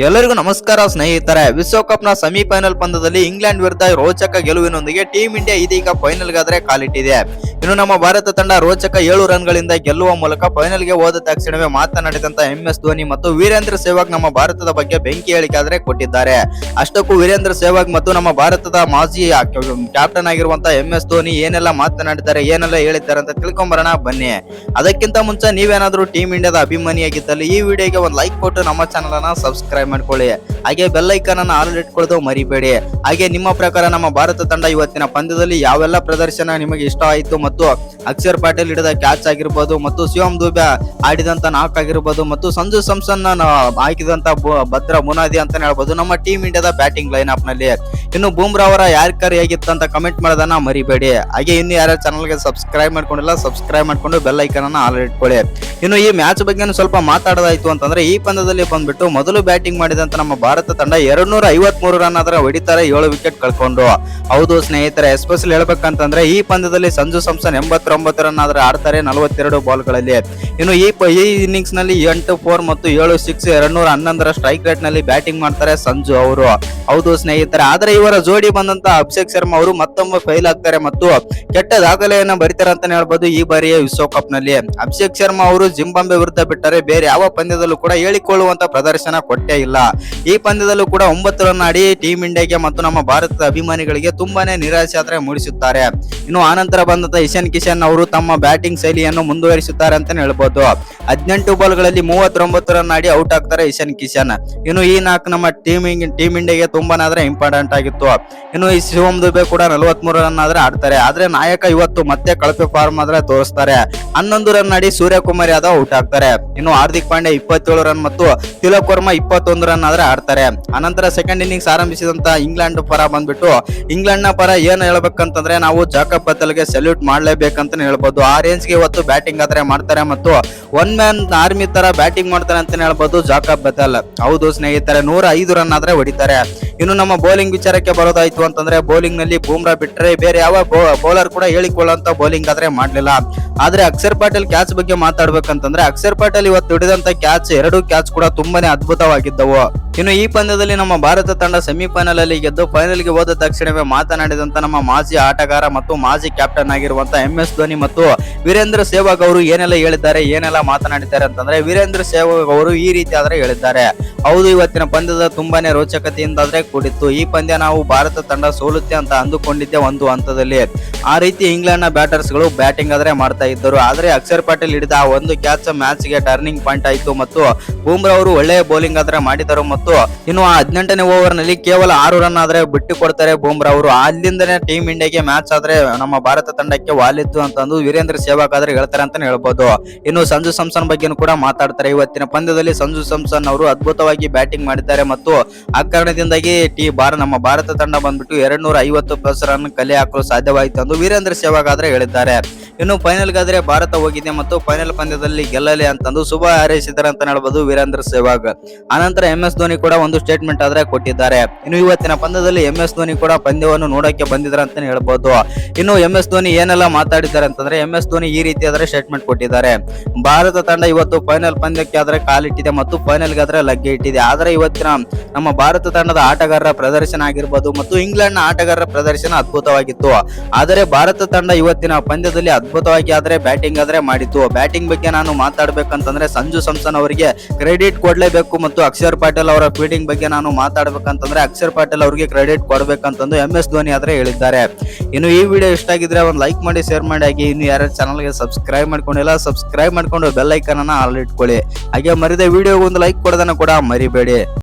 ಎಲ್ಲರಿಗೂ ನಮಸ್ಕಾರ ಸ್ನೇಹಿತರೆ. ವಿಶ್ವಕಪ್ನ ಸೆಮಿಫೈನಲ್ ಪಂದ್ಯದಲ್ಲಿ ಇಂಗ್ಲೆಂಡ್ ವಿರುದ್ಧ ರೋಚಕ ಗೆಲುವಿನೊಂದಿಗೆ ಟೀಮ್ ಇಂಡಿಯಾ ಇದೀಗ ಫೈನಲ್ಗಾದ್ರೆ ಕಾಲಿಟ್ಟಿದೆ. ಇನ್ನು ನಮ್ಮ ಭಾರತ ತಂಡ ರೋಚಕ 7 ರನ್ಗಳಿಂದ ಗೆಲ್ಲುವ ಮೂಲಕ ಫೈನಲ್ಗೆ ಹೋದ ತಕ್ಷಣವೇ ಮಾತನಾಡಿದಂತ MS ಧೋನಿ ಮತ್ತು ವೀರೇಂದ್ರ ಸೆಹ್ವಾಗ್ ನಮ್ಮ ಭಾರತದ ಬಗ್ಗೆ ಬೆಂಕಿ ಹೇಳಿಕೆ ಆದ್ರೆ ಕೊಟ್ಟಿದ್ದಾರೆ. ಅಷ್ಟಕ್ಕೂ ವೀರೇಂದ್ರ ಸೆಹ್ವಾಗ್ ಮತ್ತು ನಮ್ಮ ಭಾರತದ ಮಾಜಿ ಕ್ಯಾಪ್ಟನ್ ಆಗಿರುವಂತಹ MS ಧೋನಿ ಏನೆಲ್ಲ ಮಾತನಾಡಿದ್ದಾರೆ, ಏನೆಲ್ಲ ಹೇಳಿದ್ದಾರೆ ಅಂತ ತಿಳ್ಕೊಂಬರೋಣ ಬನ್ನಿ. ಅದಕ್ಕಿಂತ ಮುಂಚೆ ನೀವೇನಾದ್ರೂ ಟೀಮ್ ಇಂಡಿಯಾದ ಅಭಿಮಾನಿಯಾಗಿದ್ದಲ್ಲಿ ಈ ವಿಡಿಯೋಗೆ ಒಂದು ಲೈಕ್ ಕೊಟ್ಟು ನಮ್ಮ ಚಾನಲ್ ಅನ್ನ ಸಬ್ಸ್ಕ್ರೈಬ್ ಮಾಡ್ಕೊಳ್ಳಿ. ಹಾಗೆ ಬೆಲ್ ಐಕಾನ್ ಅನ್ನು ಆಲ್ ಇಟ್ಕೊಳ್ಳೋದು ಮರಿಬೇಡಿ. ಹಾಗೆ ನಿಮ್ಮ ಪ್ರಕಾರ ನಮ್ಮ ಭಾರತ ತಂಡ ಇವತ್ತಿನ ಪಂದ್ಯದಲ್ಲಿ ಯಾವೆಲ್ಲ ಪ್ರದರ್ಶನ ನಿಮಗೆ ಇಷ್ಟ ಆಯಿತು ಮತ್ತು ಅಕ್ಷರ್ ಪಾಟೀಲ್ ಹಿಡಿದ ಕ್ಯಾಚ್ ಆಗಿರ್ಬೋದು ಮತ್ತು ಶಿವಮ್ ದುಬೆ ಆಡಿದಂತ ನಾಕ್ ಆಗಿರ್ಬೋದು ಮತ್ತು ಸಂಜು ಸ್ಯಾಮ್ಸನ್ ಹಾಕಿದಂತ ಭದ್ರ ಮುನಾದಿ ಅಂತ ಹೇಳ್ಬೋದು ನಮ್ಮ ಟೀಮ್ ಇಂಡಿಯಾದ ಬ್ಯಾಟಿಂಗ್ ಲೈನ್ ಅಪ್ ನಲ್ಲಿ. ಇನ್ನು ಬೂಮ್ರಾ ಅವರ ಯಾರ್ಕರ್ ಹೇಗಿತ್ತು ಅಂತ ಕಮೆಂಟ್ ಮಾಡೋದನ್ನ ಮರಿಬೇಡಿ. ಹಾಗೆ ಇನ್ನು ಯಾರ್ಯಾರು ಚಾನಲ್ಗೆ ಸಬ್ಸ್ಕ್ರೈಬ್ ಮಾಡ್ಕೊಂಡಿಲ್ಲ ಸಬ್ಸ್ಕ್ರೈಬ್ ಮಾಡ್ಕೊಂಡು ಬೆಲ್ ಐಕಾನ್ ಅನ್ನ ಆಲ್ ಇಟ್ಕೊಳ್ಳಿ. ಇನ್ನು ಈ ಮ್ಯಾಚ್ ಬಗ್ಗೆ ಸ್ವಲ್ಪ ಮಾತಾಡೋದಾಯ್ತು ಅಂತಂದ್ರೆ ಈ ಪಂದ್ಯದಲ್ಲಿ ಬಂದ್ಬಿಟ್ಟು ಮೊದಲು ಬ್ಯಾಟಿಂಗ್ ಮಾಡಿದಂತ ನಮ್ಮ ಭಾರತ ತಂಡ 253 ರನ್ ಆದ್ರೆ ಹೊಡಿತಾರೆ, 7 ವಿಕೆಟ್ ಕಳ್ಕೊಂಡು. ಹೌದು ಸ್ನೇಹಿತರೆ, ಎಸ್ಪೆಷಲಿ ಹೇಳ್ಬೇಕಂತಂದ್ರೆ ಈ ಪಂದ್ಯದಲ್ಲಿ ಸಂಜು ಸ್ಯಾಮ್ಸನ್ 89 ರನ್ ಆದ್ರೆ ಆಡ್ತಾರೆ 42 ಬಾಲ್ಗಳಲ್ಲಿ. ಇನ್ನು ಈ ಇನ್ನಿಂಗ್ಸ್ ನಲ್ಲಿ 8 4 ಮತ್ತು 7 6 211 ಸ್ಟ್ರೈಕ್ ರೇಟ್ ನಲ್ಲಿ ಬ್ಯಾಟಿಂಗ್ ಮಾಡ್ತಾರೆ ಸಂಜು ಅವರು. ಹೌದು ಸ್ನೇಹಿತರೆ, ಆದ್ರೆ ಇವರ ಜೋಡಿ ಬಂದಂತ ಅಭಿಷೇಕ್ ಶರ್ಮಾ ಅವರು ಮತ್ತೊಮ್ಮೆ ಫೇಲ್ ಆಗ್ತಾರೆ ಮತ್ತು ಕೆಟ್ಟ ದಾಖಲೆಯನ್ನ ಬರೀತಾರೆ ಅಂತಾನೆ ಹೇಳ್ಬೋದು ಈ ಬಾರಿಯ ವಿಶ್ವಕಪ್ ನಲ್ಲಿ. ಅಭಿಷೇಕ್ ಶರ್ಮಾ ಅವರು ಜಿಂಬಾಬ್ವೆ ವಿರುದ್ಧ ಬಿಟ್ಟರೆ ಬೇರೆ ಯಾವ ಪಂದ್ಯದಲ್ಲೂ ಕೂಡ ಹೇಳಿಕೊಳ್ಳುವಂತ ಪ್ರದರ್ಶನ ಕೊಟ್ಟೇ ಇಲ್ಲ. ಈ ಪಂದ್ಯದಲ್ಲೂ ಕೂಡ 9 ರನ್ ಆಡಿ ಟೀಮ್ ಇಂಡಿಯಾಗೆ ಮತ್ತು ನಮ್ಮ ಭಾರತದ ಅಭಿಮಾನಿಗಳಿಗೆ ತುಂಬಾನೇ ನಿರಾಶೆ ಆದ್ರೆ ಮೂಡಿಸುತ್ತಾರೆ. ಇನ್ನು ಆನಂತರ ಬಂದಂತ ಇಶಾನ್ ಕಿಶನ್ ಅವರು ತಮ್ಮ ಬ್ಯಾಟಿಂಗ್ ಶೈಲಿಯನ್ನು ಮುಂದುವರಿಸುತ್ತಾರೆ ಅಂತಾನೆ ಹೇಳ್ಬೋದು. 18 ಬಾಲ್ಗಳಲ್ಲಿ 39 ರನ್ ಆಡಿ ಔಟ್ ಆಗ್ತಾರೆ ಇಶಾನ್ ಕಿಶನ್. ಇನ್ನು ಈ ನಾಲ್ಕು ನಮ್ಮ ಟೀಮ್ ಇಂಡಿಯಾಗೆ ತುಂಬಾನೇ ಆದ್ರೆ ಇಂಪಾರ್ಟೆಂಟ್ ಆಗಿತ್ತು. ಇನ್ನು ಈ ಶಿವಮ್ ದುಬೆ ಕೂಡ 43 ರನ್ ಆದ್ರೆ ಆಡ್ತಾರೆ. ಆದ್ರೆ ನಾಯಕ ಇವತ್ತು ಮತ್ತೆ ಕಳಪೆ ಫಾರ್ಮ್ ಆದ್ರೆ ತೋರಿಸ್ತಾರೆ. 11 ರನ್ ಆಡಿ ಸೂರ್ಯಕುಮಾರ್ ಯಾದವ್ ಔಟ್ ಆಗ್ತಾರೆ. ಇನ್ನು ಹಾರ್ದಿಕ್ ಪಾಂಡ್ಯ 27 ರನ್ ಮತ್ತು ತಿಲಕ್ ವರ್ಮಾ 21 ರನ್ ಆದ್ರೆ ಆಡ್ತಾರೆ. ಅನಂತರ ಸೆಕೆಂಡ್ ಇನ್ನಿಂಗ್ಸ್ ಆರಂಭಿಸಿದಂತ ಇಂಗ್ಲೆಂಡ್ ಪರ ಬಂದ್ಬಿಟ್ಟು ಇಂಗ್ಲೆಂಡ್ ನ ಪರ ಏನ್ ಹೇಳ್ಬೇಕಂತಂದ್ರೆ ನಾವು ಜಾಕಬ್ ಬತ್ತಲ್ಗೆ ಸಲ್ಯೂಟ್ ಮಾಡ್ಲೇಬೇಕಂತ ಹೇಳ್ಬೋದು. ಆ ರೇಂಜ್ ಗೆ ಇವತ್ತು ಬ್ಯಾಟಿಂಗ್ ಆದ್ರೆ ಮಾಡ್ತಾರೆ ಮತ್ತು ಒನ್ ಮ್ಯಾನ್ ಆರ್ಮಿ ತರ ಬ್ಯಾಟಿಂಗ್ ಮಾಡ್ತಾರೆ ಅಂತ ಹೇಳ್ಬೋದು ಜಾಕಬ್ ಬತ್ತಲ್. ಹೌದು ಸ್ನೇಹಿತರೆ, 105 ರನ್ ಆದ್ರೆ ಹೊಡಿತಾರೆ. ಇನ್ನು ನಮ್ಮ ಬೌಲಿಂಗ್ ವಿಚಾರಕ್ಕೆ ಬರೋದಾಯ್ತು ಅಂತಂದ್ರೆ ಬೌಲಿಂಗ್ ನಲ್ಲಿ ಬೂಮ್ರಾ ಬಿಟ್ರೆ ಬೇರೆ ಯಾವ ಬೌಲರ್ ಕೂಡ ಹೇಳಿಕೊಳ್ಳುವಂತ ಬೌಲಿಂಗ್ ಆದ್ರೆ ಮಾಡ್ಲಿಲ್ಲ. ಆದ್ರೆ ಅಕ್ಷರ್ ಪಾಟೀಲ್ ಕ್ಯಾಚ್ ಬಗ್ಗೆ ಮಾತಾಡ್ಬೇಕಂತಂದ್ರೆ ಅಕ್ಷರ್ ಪಾಟೀಲ್ ಇವತ್ತು ಹಿಡಿದಂತ ಕ್ಯಾಚ್ 2 ಕ್ಯಾಚ್ ಕೂಡ ತುಂಬಾನೇ ಅದ್ಭುತವಾಗಿದ್ದವು. ಇನ್ನು ಈ ಪಂದ್ಯದಲ್ಲಿ ನಮ್ಮ ಭಾರತ ತಂಡ ಸೆಮಿಫೈನಲ್ ಅಲ್ಲಿ ಗೆದ್ದು ಫೈನಲ್ಗೆ ಹೋದ ತಕ್ಷಣವೇ ಮಾತನಾಡಿದಂತ ನಮ್ಮ ಮಾಜಿ ಆಟಗಾರ ಮತ್ತು ಮಾಜಿ ಕ್ಯಾಪ್ಟನ್ ಆಗಿರುವಂತ MS ಧೋನಿ ಮತ್ತು ವೀರೇಂದ್ರ ಸೆಹ್ವಾಗ್ ಅವರು ಏನೆಲ್ಲ ಹೇಳಿದ್ದಾರೆ, ಏನೆಲ್ಲ ಮಾತನಾಡಿದ್ದಾರೆ ಅಂತಂದ್ರೆ ವೀರೇಂದ್ರ ಸೆಹ್ವಾಗ್ ಅವರು ಈ ರೀತಿ ಆದ್ರೆ ಹೇಳಿದ್ದಾರೆ. ಹೌದು, ಇವತ್ತಿನ ಪಂದ್ಯದ ತುಂಬಾನೇ ರೋಚಕತೆಯಿಂದ ಆದ್ರೆ ಕೂಡಿತ್ತು. ಈ ಪಂದ್ಯ ನಾವು ಭಾರತ ತಂಡ ಸೋಲುತ್ತೆ ಅಂತ ಅಂದುಕೊಂಡಿದ್ದೆ ಒಂದು ಹಂತದಲ್ಲಿ. ಆ ರೀತಿ ಇಂಗ್ಲೆಂಡ್ ನ ಬ್ಯಾಟರ್ಸ್ ಗಳು ಬ್ಯಾಟಿಂಗ್ ಆದ್ರೆ ಮಾಡ್ತಾ ಇದ್ದರು. ಆದ್ರೆ ಅಕ್ಷರ್ ಪಾಟೀಲ್ ಹಿಡಿದ ಆ ಒಂದು ಕ್ಯಾಚ್ ಮ್ಯಾಚ್ ಗೆ ಟರ್ನಿಂಗ್ ಪಾಯಿಂಟ್ ಆಯ್ತು ಮತ್ತು ಬೂಮ್ರಾ ಅವರು ಒಳ್ಳೆಯ ಬೌಲಿಂಗ್ ಆದ್ರೆ ಮಾಡಿದರು ಮತ್ತು ಇನ್ನು ಆ 18ನೇ ಓವರ್ ನಲ್ಲಿ ಕೇವಲ 6 ರನ್ ಆದ್ರೆ ಬಿಟ್ಟು ಕೊಡ್ತಾರೆ ಬೂಮ್ರಾ ಅವರು. ಅಲ್ಲಿಂದನೇ ಟೀಮ್ ಇಂಡಿಯಾಗೆ ಮ್ಯಾಚ್ ಆದ್ರೆ ನಮ್ಮ ಭಾರತ ತಂಡಕ್ಕೆ ವಾಲಿತ್ತು ಅಂತಂದು ವೀರೇಂದ್ರ ಸೆಹ್ವಾಗ್ ಆದ್ರೆ ಹೇಳ್ತಾರೆ ಅಂತಾನೆ ಹೇಳ್ಬೋದು. ಇನ್ನು ಸಂಜು ಸ್ಯಾಮ್ಸನ್ ಬಗ್ಗೆನೂ ಕೂಡ ಮಾತಾಡ್ತಾರೆ. ಇವತ್ತಿನ ಪಂದ್ಯದಲ್ಲಿ ಸಂಜು ಸ್ಯಾಮ್ಸನ್ ಅವರು ಅದ್ಭುತವಾಗಿ ಬ್ಯಾಟಿಂಗ್ ಮಾಡಿದ್ದಾರೆ ಮತ್ತು ಆ ಕಾರಣದಿಂದಾಗಿ ನಮ್ಮ ಭಾರತ ತಂಡ ಬಂದ್ಬಿಟ್ಟು 250+ ರನ್ ಕಲೆ ಹಾಕಲು ಸಾಧ್ಯವಾಯಿತು ಎಂದು ವೀರೇಂದ್ರ ಸೆಹ್ವಾಗ್ ಆದ್ರೆ ಹೇಳಿದ್ದಾರೆ. ಇನ್ನು ಫೈನಲ್ ಗಾದ್ರೆ ಭಾರತ ಹೋಗಿದೆ ಮತ್ತು ಫೈನಲ್ ಪಂದ್ಯದಲ್ಲಿ ಗೆಲ್ಲಲಿ ಅಂತಂದು ಶುಭ ಹಾರೈಸಿದ್ದಾರೆ ಅಂತ ಹೇಳ್ಬೋದು ವೀರೇಂದ್ರ ಸೆಹ್ವಾಗ್. ಆನಂತರ MS ಧೋನಿ ಕೂಡ ಒಂದು ಸ್ಟೇಟ್ಮೆಂಟ್ ಆದ್ರೆ ಕೊಟ್ಟಿದ್ದಾರೆ. ಇನ್ನು ಇವತ್ತಿನ ಪಂದ್ಯದಲ್ಲಿ MS ಧೋನಿ ಕೂಡ ಪಂದ್ಯವನ್ನು ನೋಡಕ್ಕೆ ಬಂದಿದ್ದಾರೆ ಅಂತಾನೆ ಹೇಳ್ಬೋದು. ಇನ್ನು MS ಧೋನಿ ಏನೆಲ್ಲ ಮಾತಾಡಿದ್ದಾರೆ ಅಂತಂದ್ರೆ MS ಧೋನಿ ಈ ರೀತಿ ಆದ್ರೆ ಸ್ಟೇಟ್ಮೆಂಟ್ ಕೊಟ್ಟಿದ್ದಾರೆ. ಭಾರತ ತಂಡ ಇವತ್ತು ಫೈನಲ್ ಪಂದ್ಯಕ್ಕೆ ಆದ್ರೆ ಕಾಲಿಟ್ಟಿದೆ ಮತ್ತು ಫೈನಲ್ ಗಾದ್ರೆ ಲಗ್ಗೆ ಇಟ್ಟಿದೆ. ಆದ್ರೆ ಇವತ್ತಿನ ನಮ್ಮ ಭಾರತ ತಂಡದ ಆಟಗಾರರ ಪ್ರದರ್ಶನ ಆಗಿರ್ಬೋದು ಮತ್ತು ಇಂಗ್ಲೆಂಡ್ ನ ಆಟಗಾರರ ಪ್ರದರ್ಶನ ಅದ್ಭುತವಾಗಿತ್ತು. ಆದರೆ ಭಾರತ ತಂಡ ಇವತ್ತಿನ ಪಂದ್ಯದಲ್ಲಿ ಅದ್ಭುತವಾಗಿ ಆದ್ರೆ ಬ್ಯಾಟಿಂಗ್ ಆದ್ರೆ ಮಾಡಿತ್ತು. ಬ್ಯಾಟಿಂಗ್ ಬಗ್ಗೆ ನಾನು ಮಾತಾಡ್ಬೇಕಂತಂದ್ರೆ ಸಂಜು ಸ್ಯಾಮ್ಸನ್ ಅವರಿಗೆ ಕ್ರೆಡಿಟ್ ಕೊಡ್ಲೇಬೇಕು ಮತ್ತು ಅಕ್ಷರ್ ಪಾಟೀಲ್ ಅವರ ಫೀಲ್ಡಿಂಗ್ ಬಗ್ಗೆ ನಾನು ಮಾತಾಡ್ಬೇಕಂತಂದ್ರೆ ಅಕ್ಷರ್ ಪಾಟೀಲ್ ಅವರಿಗೆ ಕ್ರೆಡಿಟ್ ಕೊಡ್ಬೇಕಂತಂದು MS ಧೋನಿ ಆದ್ರೆ ಹೇಳಿದ್ದಾರೆ. ಇನ್ನು ಈ ವಿಡಿಯೋ ಇಷ್ಟ ಆಗಿದ್ರೆ ಒಂದು ಲೈಕ್ ಮಾಡಿ, ಶೇರ್ ಮಾಡಿ. ಹಾಗೆ ಇನ್ನು ಯಾರು ಚಾನಲ್ಗೆ ಸಬ್ಸ್ಕ್ರೈಬ್ ಮಾಡ್ಕೊಂಡಿಲ್ಲ ಸಬ್ಸ್ಕ್ರೈಬ್ ಮಾಡ್ಕೊಂಡು ಬೆಲ್ ಐಕಾನ್ ಅನ್ನ ಆಲ್ ಇಟ್ಕೊಳ್ಳಿ. ಹಾಗೆ ಮರಿದ ವಿಡಿಯೋ ಒಂದು ಲೈಕ್ ಕೊಡೋದನ್ನ ಕೂಡ ಮರಿಬೇಡಿ.